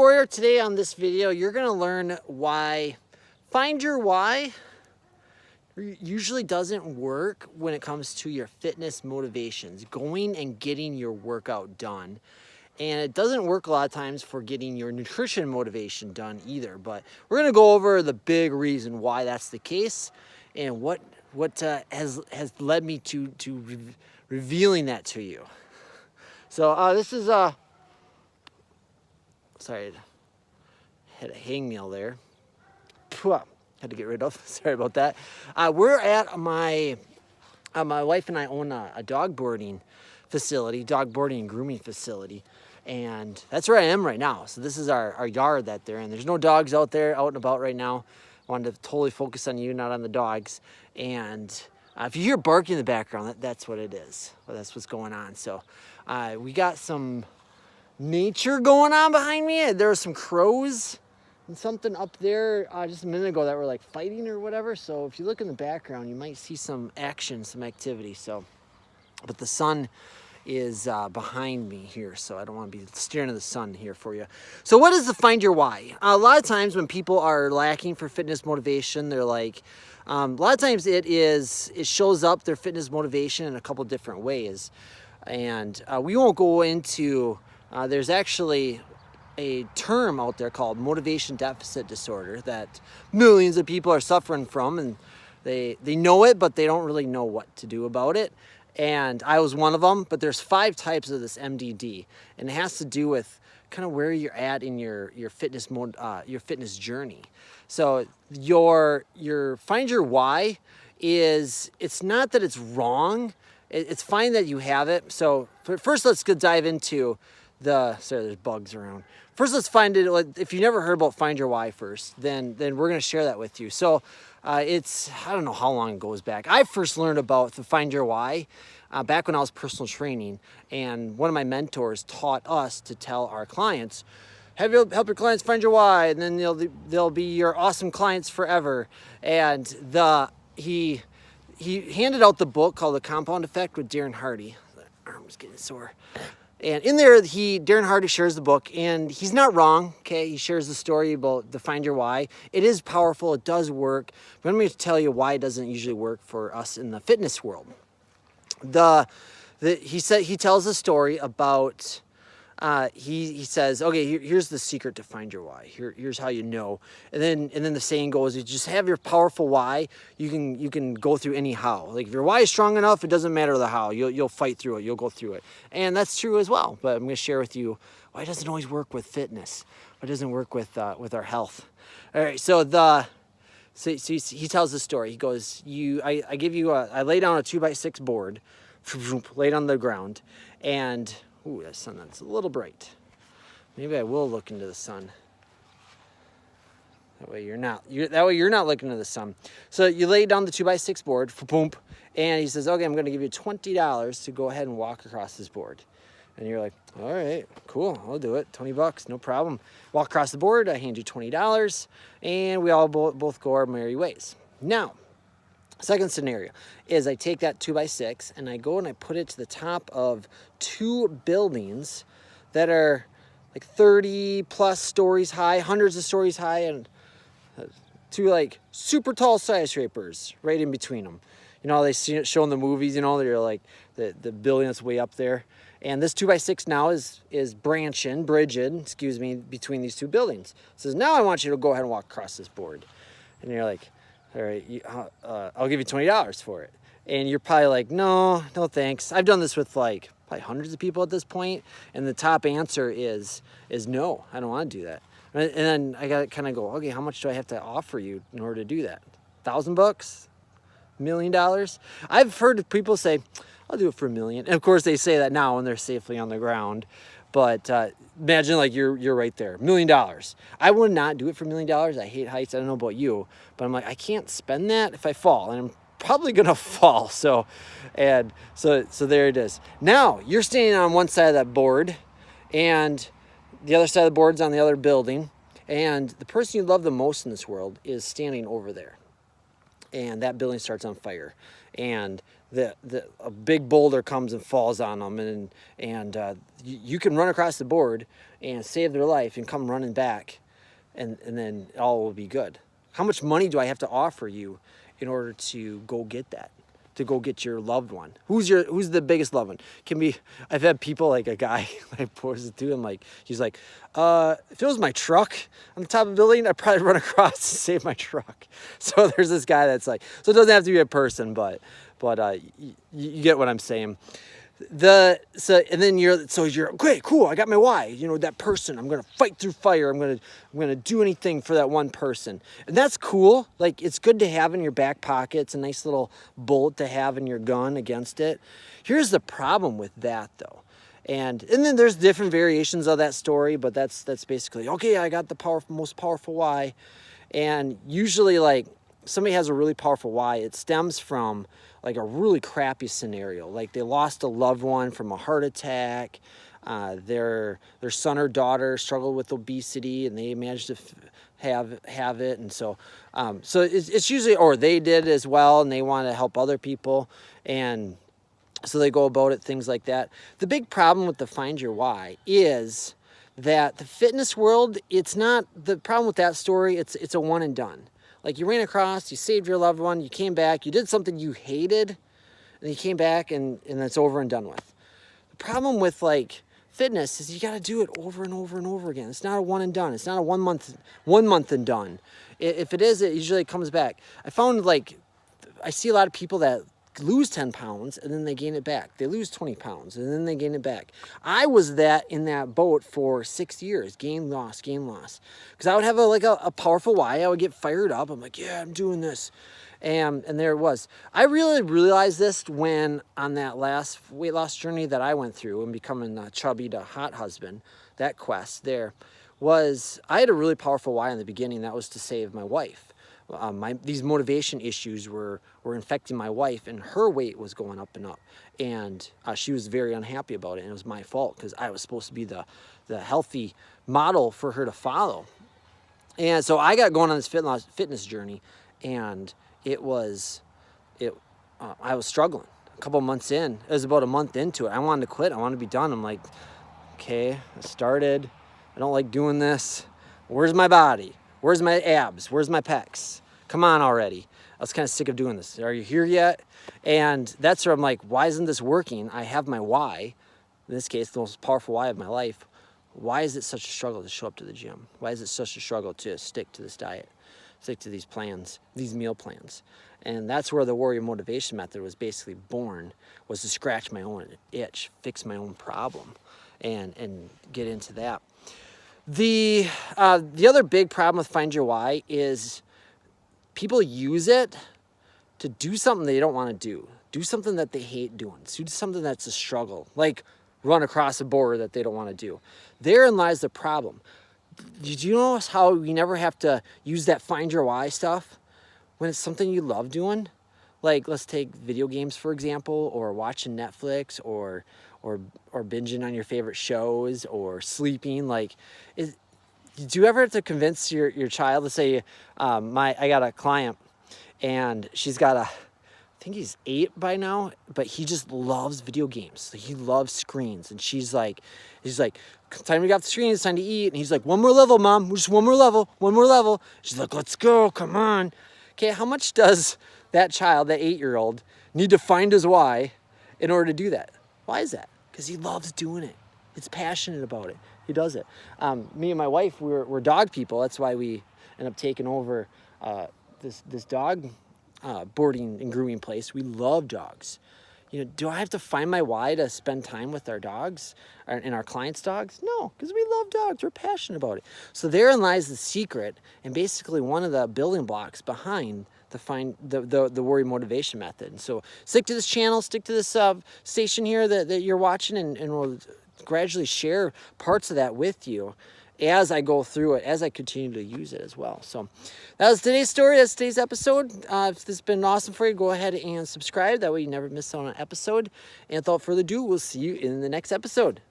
Warrior, today on this video, you're going to learn why Find Your Why usually doesn't work when it comes to your fitness motivations, going and getting your workout done. And it doesn't work a lot of times for getting your nutrition motivation done either. But we're going to go over the big reason why that's the case and what has led me to revealing that to you. So this is sorry, had a hangnail there. Had to get rid of. Sorry about that. We're at my wife and I own a dog boarding facility, dog boarding and grooming facility, and that's where I am right now. So this is our yard that they're in. There's no dogs out there out and about right now. I wanted to totally focus on you, not on the dogs. And if you hear barking in the background, that's what it is. Well, that's what's going on. So we got some nature going on behind me. There were some crows and something up there just a minute ago that were like fighting or whatever. So if you look in the background, you might see some action, some activity. So, but the sun is behind me here, so I don't want to be staring at the sun here for you. So what is the Find Your Why? A lot of times when people are lacking for fitness motivation, they're like, a lot of times it shows up their fitness motivation in a couple different ways. And we won't go into, there's actually a term out there called motivation deficit disorder that millions of people are suffering from, and they know it, but they don't really know what to do about it. And I was one of them, but there's 5 types of this MDD, and it has to do with kind of where you're at in your fitness your fitness journey. So your Find Your Why is, it's not that it's wrong, it's fine that you have it. So first, let's go dive into there's bugs around. First, let's find it. If you never heard about Find Your Why first, then we're going to share that with you. So I don't know how long it goes back. I first learned about the Find Your Why back when I was personal training, and one of my mentors taught us to tell our clients, help your clients find your why, and then they'll be your awesome clients forever. And he handed out the book called The Compound Effect with Darren Hardy. My arm was getting sore. And in there, Darren Hardy shares the book, and he's not wrong, okay? He shares the story about the Find Your Why. It is powerful, it does work, but I'm going to tell you why it doesn't usually work for us in the fitness world. He tells a story about, he says, okay, here's the secret to Find Your Why. Here's how you know. And then the saying goes, you just have your powerful why, you can go through any how. Like if your why is strong enough, it doesn't matter the how. You'll fight through it. You'll go through it. And that's true as well. But I'm going to share with you why it doesn't always work with fitness. Why it doesn't work with our health. All right. So he tells the story. He goes, I lay down a 2x6 board, laid on the ground, and ooh, that sun, that's a little bright. Maybe I will look into the sun. That way you're not looking into the sun. So you lay down the 2x6 board, boom, and he says, okay, I'm going to give you $20 to go ahead and walk across this board. And you're like, all right, cool, I'll do it. $20, no problem. Walk across the board, I hand you $20, and we all both go our merry ways. Now, second scenario is I take that 2x6 and I go and I put it to the top of 2 buildings that are like 30 plus stories high, hundreds of stories high, and 2 like super tall skyscrapers right in between them. You know, they see it show in the movies, you know, they're like the building that's way up there. And this 2x6 now is bridging, between these 2 buildings. It says, now I want you to go ahead and walk across this board. And you're like, all right, I'll give you $20 for it. And you're probably like, no thanks. I've done this with like probably hundreds of people at this point, and the top answer is no, I don't want to do that. And then I got to kind of go, okay, how much do I have to offer you in order to do that? $1,000? $1 million? I've heard people say, I'll do it for $1 million. And of course they say that now when they're safely on the ground. But imagine like you're right there, $1 million. I would not do it for $1 million. I hate heights. I don't know about you, but I'm like, I can't spend that if I fall, and I'm probably gonna fall. So there it is. Now you're standing on one side of that board, and the other side of the board's on the other building, and the person you love the most in this world is standing over there, and that building starts on fire, and a big boulder comes and falls on them, and you can run across the board and save their life and come running back, and then all will be good. How much money do I have to offer you in order to go get that? To go get your loved one? Who's the biggest loved one? Can be, I've had people, like a guy I posted to him, like, he's like, if it was my truck on the top of the building, I'd probably run across to save my truck. So there's this guy that's like, so it doesn't have to be a person, but you get what I'm saying. And then you're okay, cool, I got my why. That person, I'm gonna fight through fire, I'm gonna do anything for that one person. And that's cool. Like, it's good to have in your back pocket. It's a nice little bullet to have in your gun against it. Here's the problem with that, though. And then there's different variations of that story, but that's basically, okay, I got the most powerful why. And usually, like, somebody has a really powerful why, it stems from like a really crappy scenario. Like, they lost a loved one from a heart attack. Their son or daughter struggled with obesity, and they managed to have it. And so it's usually, or they did as well, and they want to help other people. And so they go about it, things like that. The big problem with the Find Your Why is that the fitness world, it's not, the problem with that story, it's a one and done. Like, you ran across, you saved your loved one, you came back, you did something you hated, and you came back, and it's over and done with. The problem with, like, fitness is you got to do it over and over and over again. It's not a one and done. It's not a one month and done. If it is, it usually comes back. I found, like, I see a lot of people that lose 10 pounds and then they gain it back. They lose 20 pounds and then they gain it back. I was in that boat for 6 years, gain, loss. Because I would have a powerful why. I would get fired up. I'm like, yeah, I'm doing this. And there it was. I really realized this when on that last weight loss journey that I went through and becoming chubby to hot husband, that quest there was, I had a really powerful why in the beginning. That was to save my wife. These motivation issues were infecting my wife, and her weight was going up and up, and she was very unhappy about it, and it was my fault because I was supposed to be the healthy model for her to follow. And so I got going on this fitness journey, and I was struggling. A couple months in, it was about a month into it, I wanted to quit. I wanted to be done. I'm like, okay, I started. I don't like doing this. Where's my body? Where's my abs? Where's my pecs? Come on already. I was kind of sick of doing this. Are you here yet? And that's where I'm like, why isn't this working? I have my why. In this case, the most powerful why of my life. Why is it such a struggle to show up to the gym? Why is it such a struggle to stick to this diet, stick to these plans, these meal plans? And that's where the Warrior Motivation Method was basically born, was to scratch my own itch, fix my own problem, and get into that. The other big problem with Find Your Why is people use it to do something they don't want to do something that they hate doing, do something that's a struggle, like run across a border that they don't want to do. Therein lies the problem. Did you notice how we never have to use that Find Your Why stuff when it's something you love doing? Like, let's take video games, for example, or watching Netflix, or binging on your favorite shows, or sleeping. Like, do you ever have to convince your child to say, I got a client, and she's got I think he's 8 by now, but he just loves video games. He loves screens. And he's like, time to get off the screen, it's time to eat. And he's like, one more level, Mom, just one more level. She's like, let's go, come on. Okay, how much does that child, that 8-year-old, need to find his why in order to do that? Why is that? Because he loves doing it. He's passionate about it. He does it. Me and my wife, we're dog people. That's why we end up taking over this dog boarding and grooming place. We love dogs. Do I have to find my why to spend time with our dogs and our clients' dogs? No, because we love dogs. We're passionate about it. So therein lies the secret, and basically one of the building blocks behind the Warrior Motivation Method. And so stick to this channel, stick to this station here that you're watching, and we'll gradually share parts of that with you as I go through it, as I continue to use it as well. So that was today's story. That's today's episode. If this has been awesome for you, go ahead and subscribe. That way you never miss out on an episode. And without further ado, we'll see you in the next episode.